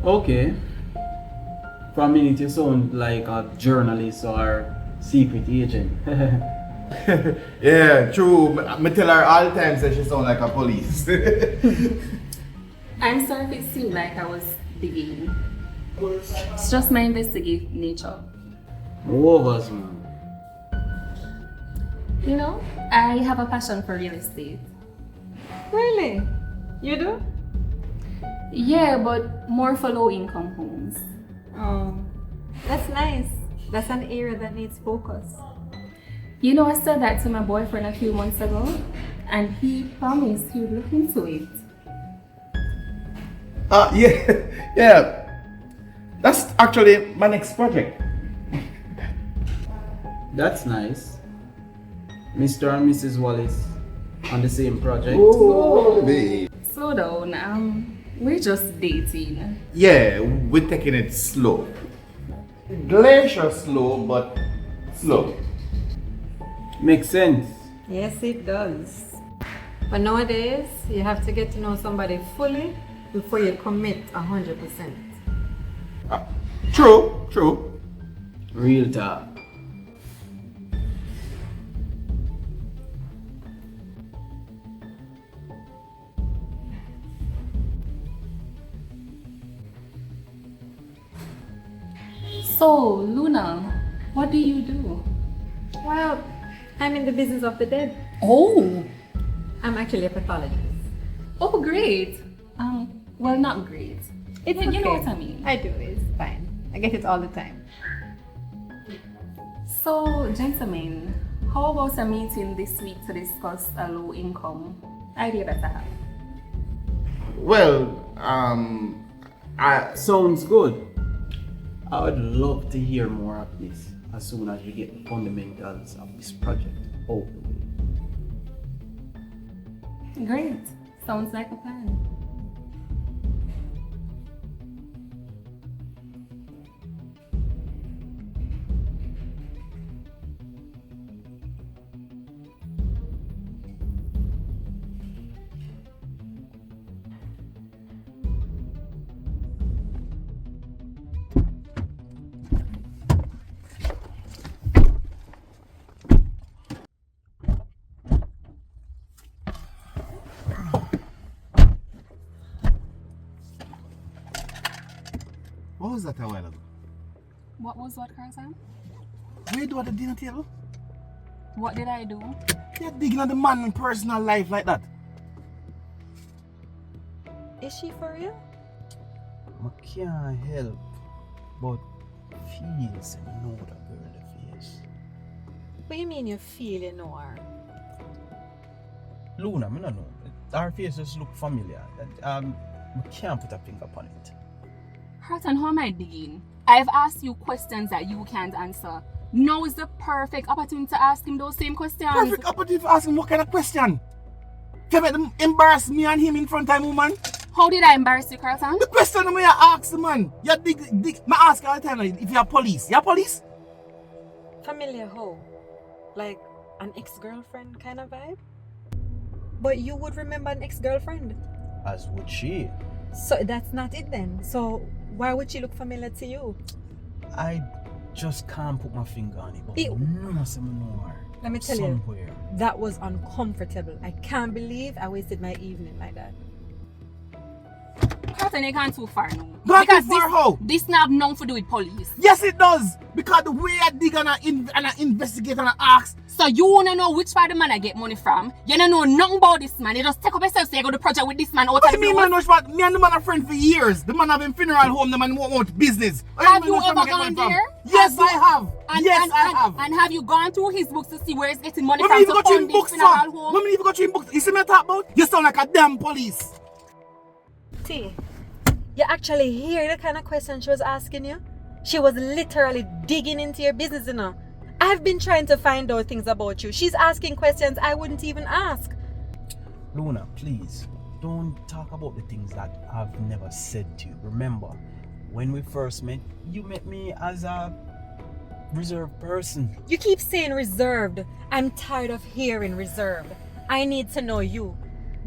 Okay. For a minute, you sound like a journalist or secret agent. Yeah, true. Me tell her all the time that she sound like a police. I'm sorry if it seemed like I was digging. It's just my investigative nature. Rovers, man. You know, I have a passion for real estate. Really? You do? Yeah, but more for low income homes. Oh, that's nice. That's an area that needs focus. You know, I said that to my boyfriend a few months ago, and he promised he would look into it. Yeah. That's actually my next project. That's nice. Mr. and Mrs. Wallace on the same project. Oh, babe. Slow down, we're just dating. Yeah, we're taking it slow. Glacier slow, but slow. Makes sense. Yes, it does. But nowadays, you have to get to know somebody fully before you commit 100%. True. Real talk. So, Luna, what do you do? Well, I'm in the business of the dead. Oh! I'm actually a pathologist. Oh, great. Well, not great. It's You know okay. what I mean. I do, it's fine. I get it all the time. So, gentlemen, how about a meeting this week to discuss a low income idea that I have? Well, Sounds good. I would love to hear more of this as soon as we get the fundamentals of this project out the way. Great. Sounds like a plan. what was that a while ago? What was what, Carson? What you do at the dinner table? What did I do? You're digging at the man's personal life like that. Is she for real? I can't help but feel some know that girl face. What do you mean you feel you know her? Luna, I don't know. Her face just look familiar. I can't put a finger upon it. Carson, how am I digging? I've asked you questions that you can't answer. Now is the perfect opportunity to ask him those same questions. Perfect opportunity for asking what kind of question? Can you embarrass me and him in front of a woman? How did I embarrass you, Carson? The question I ask the man, you dig. I ask all the time like, if you're police. You're police? Familiar how? Like an ex-girlfriend kind of vibe? But you would remember an ex-girlfriend. As would she. So that's not it then. So why would she look familiar to you? I just can't put my finger on it. But Ew. no, some more. Let me tell Somewhere. you, that was uncomfortable. I can't believe I wasted my evening like that. Carson, you can't too far now. Not too Because far how? this not have nothing to do with police. Yes, it does. Because the way I dig and I investigate and I ask, So you wanna know which part the man I get money from? You don't know nothing about this man. You just take up yourself say you go to project with this man out what of do the you mean, blue. man? No, spot? Me and the man are friends for years. The man having funeral home, the man want business. Have you ever gone there? Yes, I have. And, Yes, and, I and, have. And have you gone through his books to see where he's getting money What from me even to got you in fund this books funeral for? home? What me even got you in books? You see me talk about? You sound like a damn police. T, you actually hear the kind of question she was asking you? She was literally digging into your business, you know. I've been trying to find out things about you. She's asking questions I wouldn't even ask. Luna, please, don't talk about the things that I've never said to you. Remember, when we first met, you met me as a reserved person. You keep saying reserved. I'm tired of hearing reserved. I need to know you.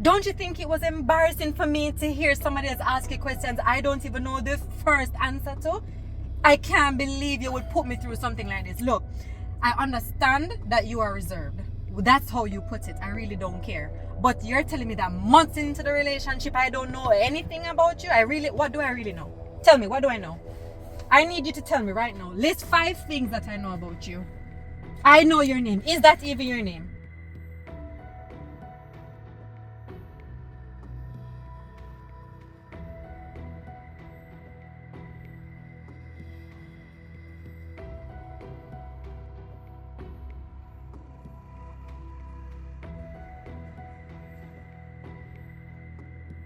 Don't you think it was embarrassing for me to hear somebody else ask you questions I don't even know the first answer to? I can't believe you would put me through something like this. Look, I understand that you are reserved. That's how you put it. I really don't care. But you're telling me that months into the relationship, I don't know anything about you. What do I really know? Tell me, what do I know? I need you to tell me right now. List 5 things that I know about you. I know your name. Is that even your name?